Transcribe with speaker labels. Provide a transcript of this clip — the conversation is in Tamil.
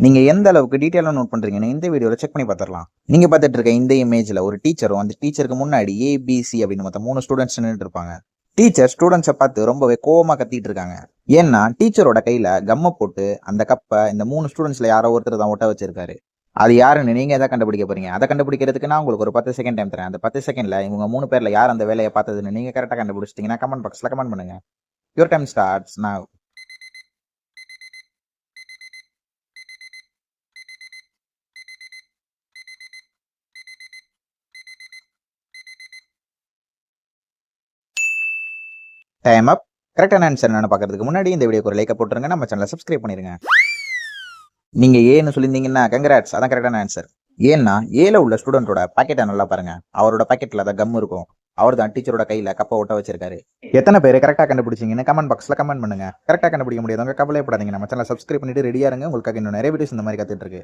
Speaker 1: நீங்க எந்த அளவுக்கு டீட்டெயிலாக நோட் பண்றீங்கன்னு இந்த வீடியோல செக் பண்ணி பார்த்துடலாம். நீங்க பார்த்துட்டு இருக்க இந்த இமேஜ்ல ஒரு டீச்சரும் அந்த டீச்சருக்கு முன்னாடி ஏபிசி அப்படின்னு மொத்தம் 3 ஸ்டூடெண்ட்ஸ் நின்றுட்டு இருப்பாங்க. டீச்சர் ஸ்டூடெண்ட்ஸை பார்த்து ரொம்பவே கோவமா கத்திட்டு இருக்காங்க. ஏன்னா டீச்சரோட கையில கம்மை போட்டு அந்த கப்பை இந்த 3 ஸ்டூடெண்ட்ஸ்ல யாரோ ஒருத்தர் தான் ஒட்ட வச்சிருக்காரு. அது யாருன்னு நீங்க எதை கண்டுபிடிக்க போறீங்க? அதை கண்டுபிடிக்கிறதுக்கு நான் உங்களுக்கு ஒரு 10 செகண்ட் டைம் தரேன். அந்த 10 செகண்ட்ல இவங்க 3 பேர்ல யார் அந்த வேலையை பார்த்ததுன்னு நீங்க கரெக்டா கண்டுபிடிச்சிட்டீங்கன்னா கமெண்ட் பாக்ஸ்ல கமெண்ட் பண்ணுங்க. Your time starts now. Time அப். கரெக்டான ஆன்சர் என்னன்னு பார்க்கறதுக்கு முன்னாடி இந்த வீடியோக்கு ஒரு லைக் போட்டுருங்க. நம்ம சேனலை சப்ஸ்கிரைப் பண்ணிருங்க. நீங்க ஏன்னு சொல்லியிருந்தீங்கன்னா கங்கராட்ஸ், அதான் கரெக்டான ஆன்சர். ஏன்னா ஏல உள்ள ஸ்டூடெண்டோட பாக்கெட்டை நல்லா பாருங்க. அவரோட பாக்கெட்ல தான் கம் இருக்கும். அவர் தான் டீச்சரோட கையில கப்பை ஒட்ட வச்சிருக்காரு. எத்தனை பேர் கரெக்டா கண்டுபிடிச்சிங்கன்னு கமெண்ட் பாக்ஸ்ல கமெண்ட் பண்ணுங்க. கரெக்டா கண்டுபிடிக்க முடியாதவங்க கவலைப்படாதீங்க. நம்ம சேனலை சப்ஸ்கிரைப் பண்ணிட்டு ரெடியா இருங்க. உங்களுக்காக இன்னும் நிறைய வீடியோஸ் இந்த மாதிரி கத்துட்டு இருக்கு.